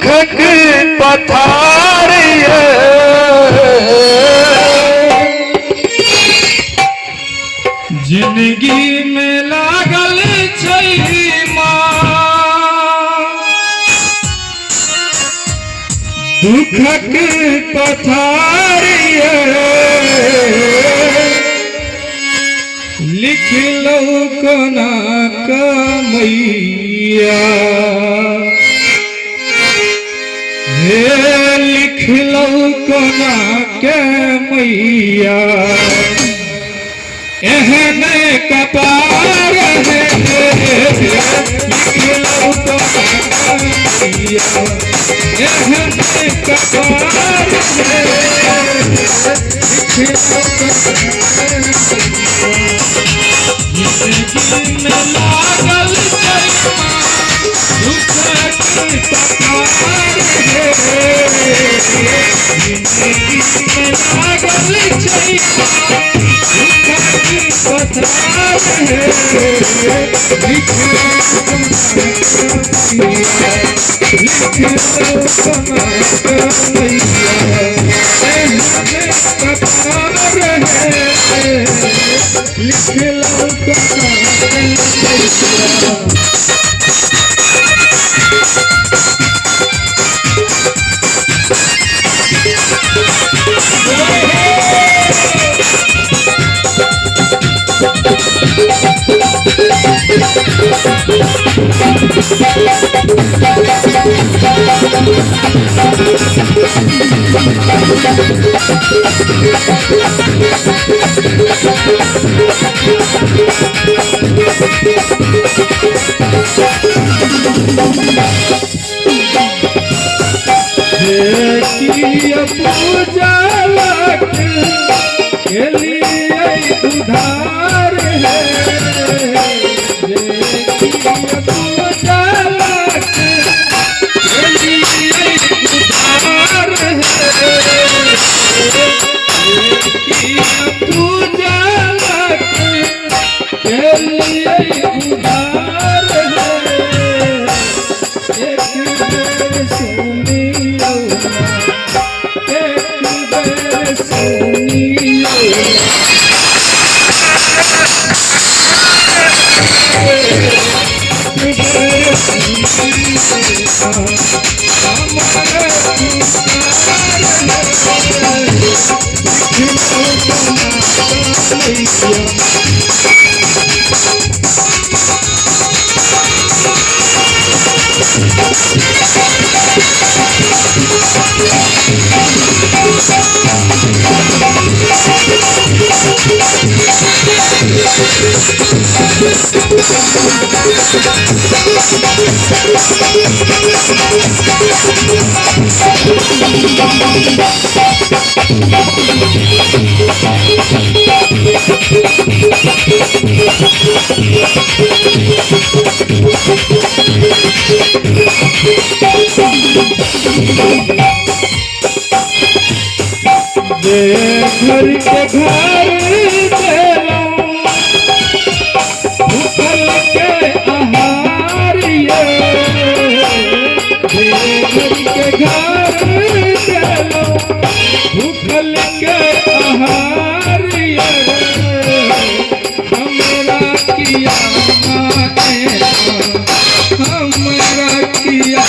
दुखक पथार जिंदगी में लागल छै माँ दुखक पथार लिख लो कोना कमैया हे लिख लो कोना के मैया एहन कपार है लिख लो कोना मैया एहन कपार है लिख लो जिंदगी में लागल दुखक पथार जिंदगी में लागल दुखक पथार लिख पूजा के लिए उधार है पूजा के लिए उधार है पूजा के लिए उधार है एक बेर सुनियो घर के घर देलो भूखल के आहार घर के घर देलो भूखल के आहार हमरा किया हमरा किया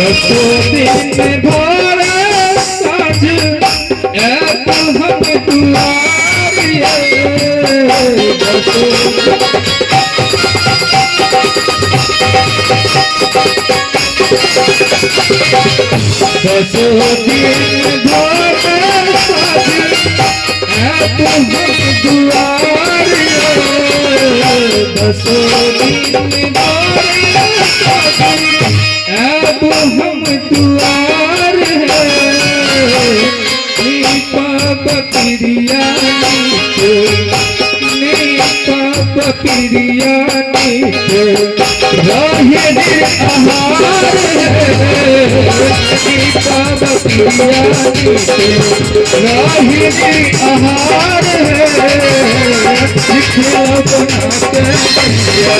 दिन भर साँझ हम दुआ दसों दिन धोर साजी अब हम दुआर दसों दिन धोर साजी अब हम दुआर नीपा बकरिया नीपा बकरिया राहे आहार नीपा बकरिया राहे आहार लिखा बनाते भैया